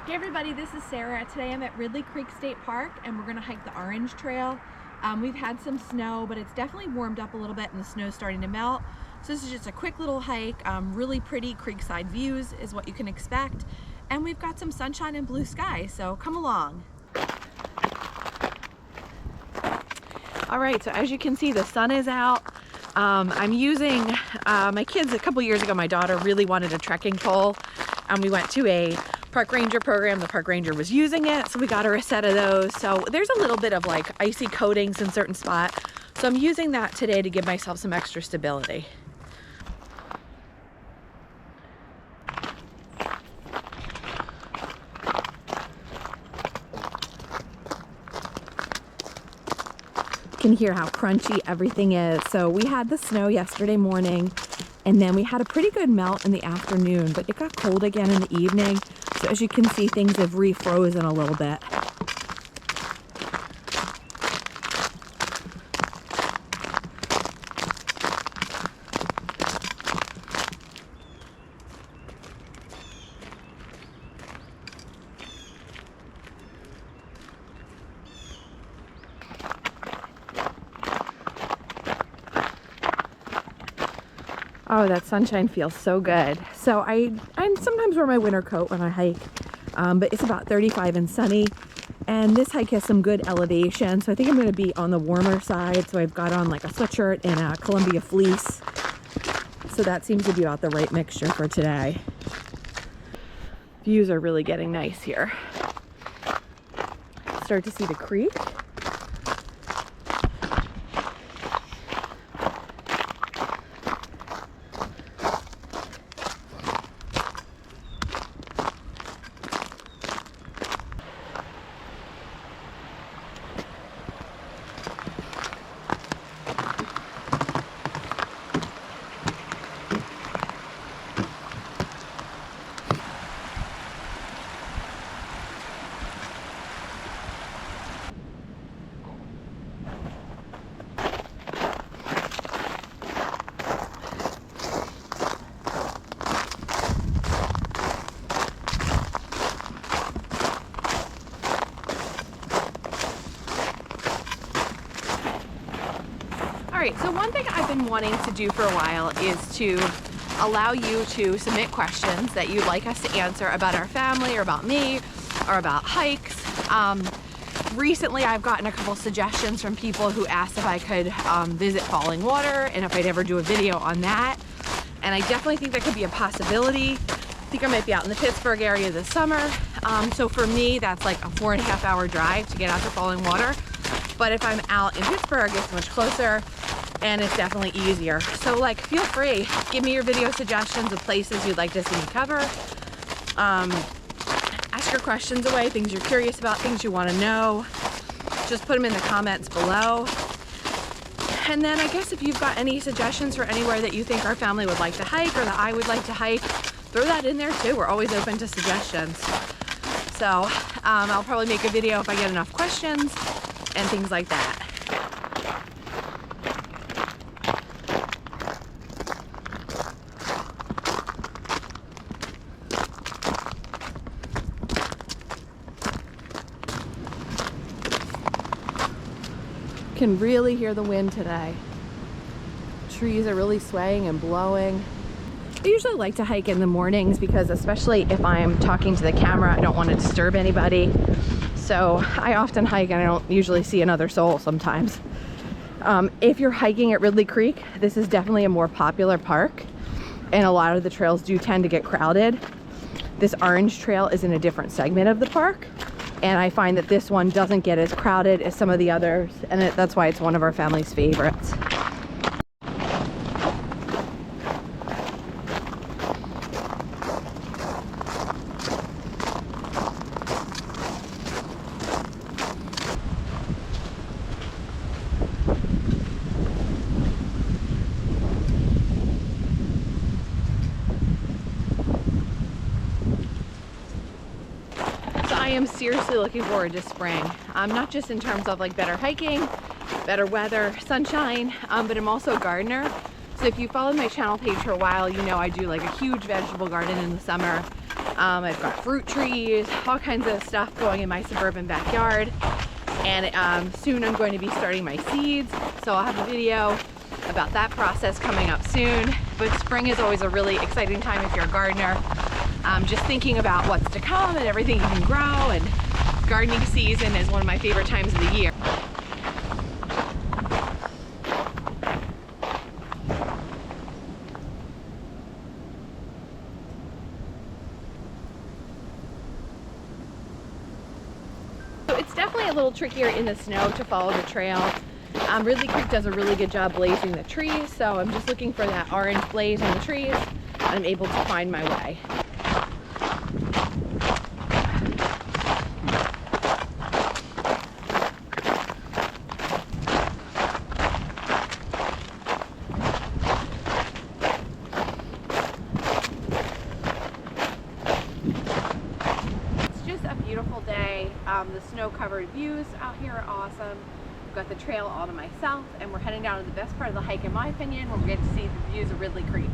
Hey everybody, this is Sarah. Today I'm at Ridley Creek State Park and we're gonna hike the Orange Trail. We've had some snow, but it's definitely warmed up a little bit and the snow's starting to melt. So this is just a quick little hike. Really pretty creekside views is what you can expect. And we've got some sunshine and blue sky, so come along. All right, so as you can see, the sun is out. I'm using, my kids a couple years ago, my daughter really wanted a trekking pole. And we went to a park ranger program. The park ranger was using it, so we got her a set of those. So there's a little bit of like icy coatings in certain spots. So I'm using that today to give myself some extra stability. You can hear how crunchy everything is. So we had the snow yesterday morning, and then we had a pretty good melt in the afternoon, but it got cold again in the evening. So as you can see, things have refrozen a little bit. Oh, that sunshine feels so good. So I sometimes wear my winter coat when I hike, but it's about 35 and sunny. And this hike has some good elevation, so I think I'm gonna be on the warmer side. So I've got on like a sweatshirt and a Columbia fleece. So that seems to be about the right mixture for today. Views are really getting nice here. Start to see the creek. All right, so one thing I've been wanting to do for a while is to allow you to submit questions that you'd like us to answer about our family or about me or about hikes. Recently, I've gotten a couple suggestions from people who asked if I could visit Falling Water and if I'd ever do a video on that. And I definitely think that could be a possibility. I think I might be out in the Pittsburgh area this summer. So for me, that's like a 4.5 hour drive to get out to Falling Water. But if I'm out in Pittsburgh, it's much closer and it's definitely easier. So like, feel free, give me your video suggestions of places you'd like to see me cover. Ask your questions away, things you're curious about, things you want to know. Just put them in the comments below. And then I guess if you've got any suggestions for anywhere that you think our family would like to hike or that I would like to hike, throw that in there too. We're always open to suggestions. So I'll probably make a video if I get enough questions and things like that. Can really hear the wind today. Trees are really swaying and blowing. I usually like to hike in the mornings because especially if I'm talking to the camera, I don't want to disturb anybody. So I often hike and I don't usually see another soul sometimes. If you're hiking at Ridley Creek, this is definitely a more popular park and a lot of the trails do tend to get crowded. This Orange Trail is in a different segment of the park. And I find that this one doesn't get as crowded as some of the others, and that's why it's one of our family's favorites. I am seriously looking forward to spring. Not just in terms of like better hiking, better weather, sunshine, but I'm also a gardener. So if you followed my channel page for a while, you know I do like a huge vegetable garden in the summer. I've got fruit trees, all kinds of stuff going in my suburban backyard. And soon I'm going to be starting my seeds, so I'll have a video about that process coming up soon. But spring is always a really exciting time if you're a gardener. Just thinking about what's to come and everything you can grow, and gardening season is one of my favorite times of the year. So it's definitely a little trickier in the snow to follow the trail. Ridley Creek does a really good job blazing the trees, so I'm just looking for that orange blaze in the trees, and I'm able to find my way. Beautiful day. The snow-covered views out here are awesome. I've got the trail all to myself, and we're heading down to the best part of the hike, in my opinion, where we get to see the views of Ridley Creek.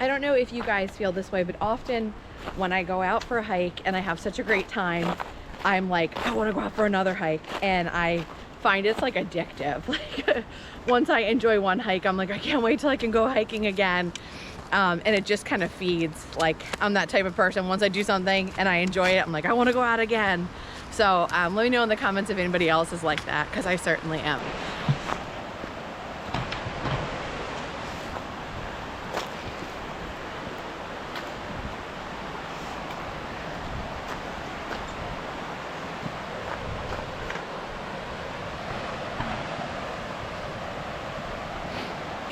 I don't know if you guys feel this way, but often when I go out for a hike and I have such a great time, I'm like, I want to go out for another hike, and I find it's like addictive. Like once I enjoy one hike, I'm like, I can't wait till I can go hiking again. And it just kind of feeds. Like, I'm that type of person. Once I do something and I enjoy it, I'm like, I want to go out again. So let me know in the comments if anybody else is like that, because I certainly am.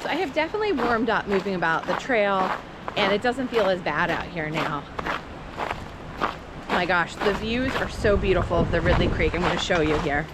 I have definitely warmed up moving about the trail, and it doesn't feel as bad out here now. Oh my gosh, the views are so beautiful of the Ridley Creek. I'm going to show you here.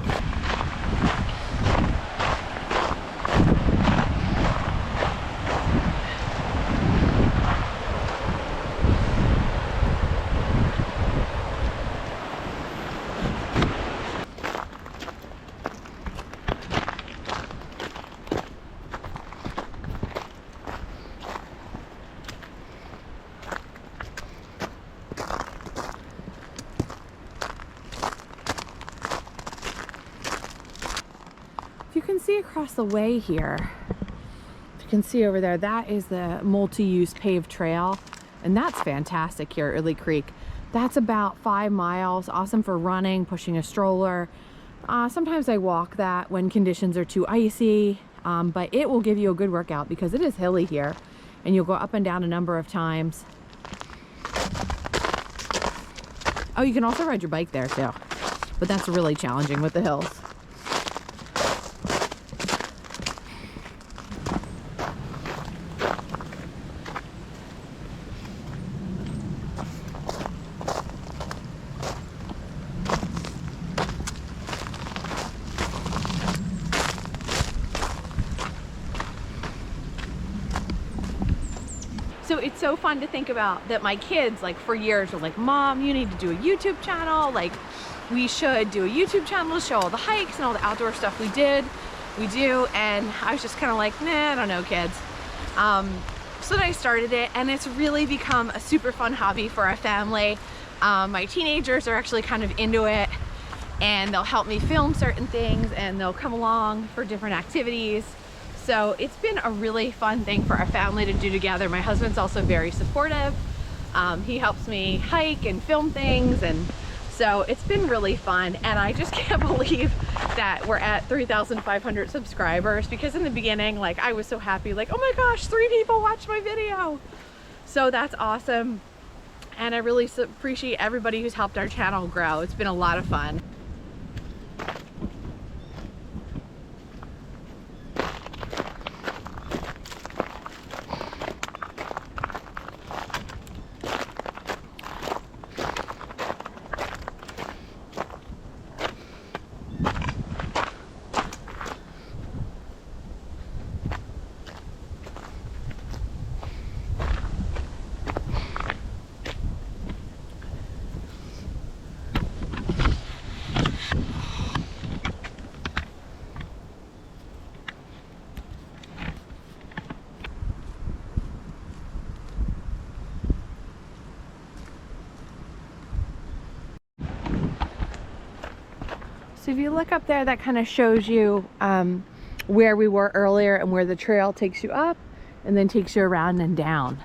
You can see across the way here, you can see over there, that is the multi-use paved trail, and that's fantastic here at Ridley Creek. That's about 5 miles, awesome for running, pushing a stroller. Sometimes I walk that when conditions are too icy, but it will give you a good workout because it is hilly here, and you'll go up and down a number of times. Oh, you can also ride your bike there too, but that's really challenging with the hills. So it's so fun to think about that my kids, like for years, were like, Mom, you need to do a YouTube channel. Like, we should do a YouTube channel to show all the hikes and all the outdoor stuff we do. And I was just kind of like, nah, I don't know, kids. So then I started it, and it's really become a super fun hobby for our family. My teenagers are actually kind of into it, and they'll help me film certain things, and they'll come along for different activities. So it's been a really fun thing for our family to do together. My husband's also very supportive. He helps me hike and film things, and so it's been really fun. And I just can't believe that we're at 3,500 subscribers, because in the beginning, like, I was so happy, like, oh my gosh, 3 people watched my video. So that's awesome. And I really appreciate everybody who's helped our channel grow. It's been a lot of fun. So if you look up there, that kind of shows you where we were earlier and where the trail takes you up and then takes you around and down.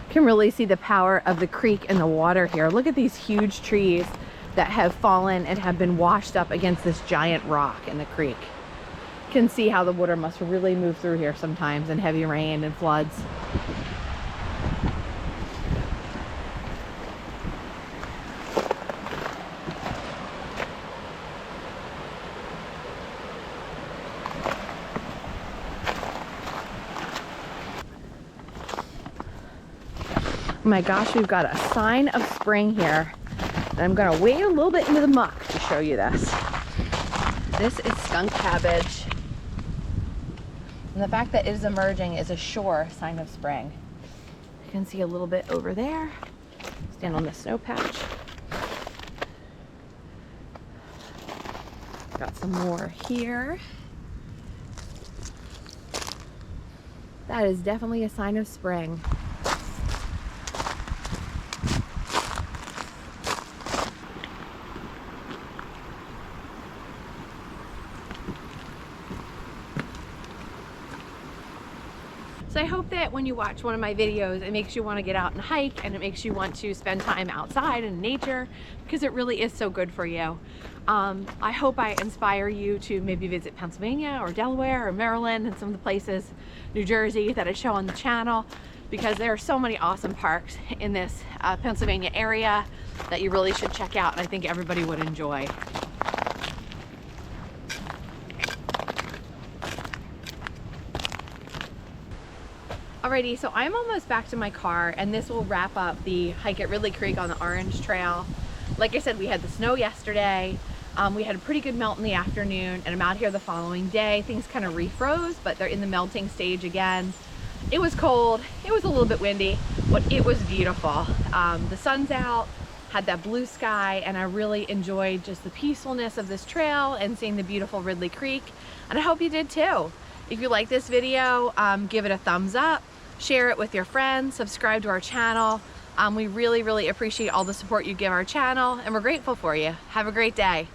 You can really see the power of the creek and the water here. Look at these huge trees that have fallen and have been washed up against this giant rock in the creek. You can see how the water must really move through here sometimes in heavy rain and floods. Oh my gosh, we've got a sign of spring here. And I'm gonna wade a little bit into the muck to show you this. This is skunk cabbage. And the fact that it is emerging is a sure sign of spring. You can see a little bit over there. Stand on the snow patch. Got some more here. That is definitely a sign of spring. So I hope that when you watch one of my videos, it makes you want to get out and hike, and it makes you want to spend time outside in nature, because it really is so good for you. I hope I inspire you to maybe visit Pennsylvania or Delaware or Maryland and some of the places, New Jersey, that I show on the channel, because there are so many awesome parks in this Pennsylvania area that you really should check out, and I think everybody would enjoy. Alrighty, so I'm almost back to my car, and this will wrap up the hike at Ridley Creek on the Orange Trail. Like I said, we had the snow yesterday. We had a pretty good melt in the afternoon, and I'm out here the following day. Things kind of refroze, but they're in the melting stage again. It was cold, it was a little bit windy, but it was beautiful. The sun's out, had that blue sky, and I really enjoyed just the peacefulness of this trail and seeing the beautiful Ridley Creek, and I hope you did too. If you like this video, give it a thumbs up, share it with your friends, subscribe to our channel. We really, really appreciate all the support you give our channel, and we're grateful for you. Have a great day.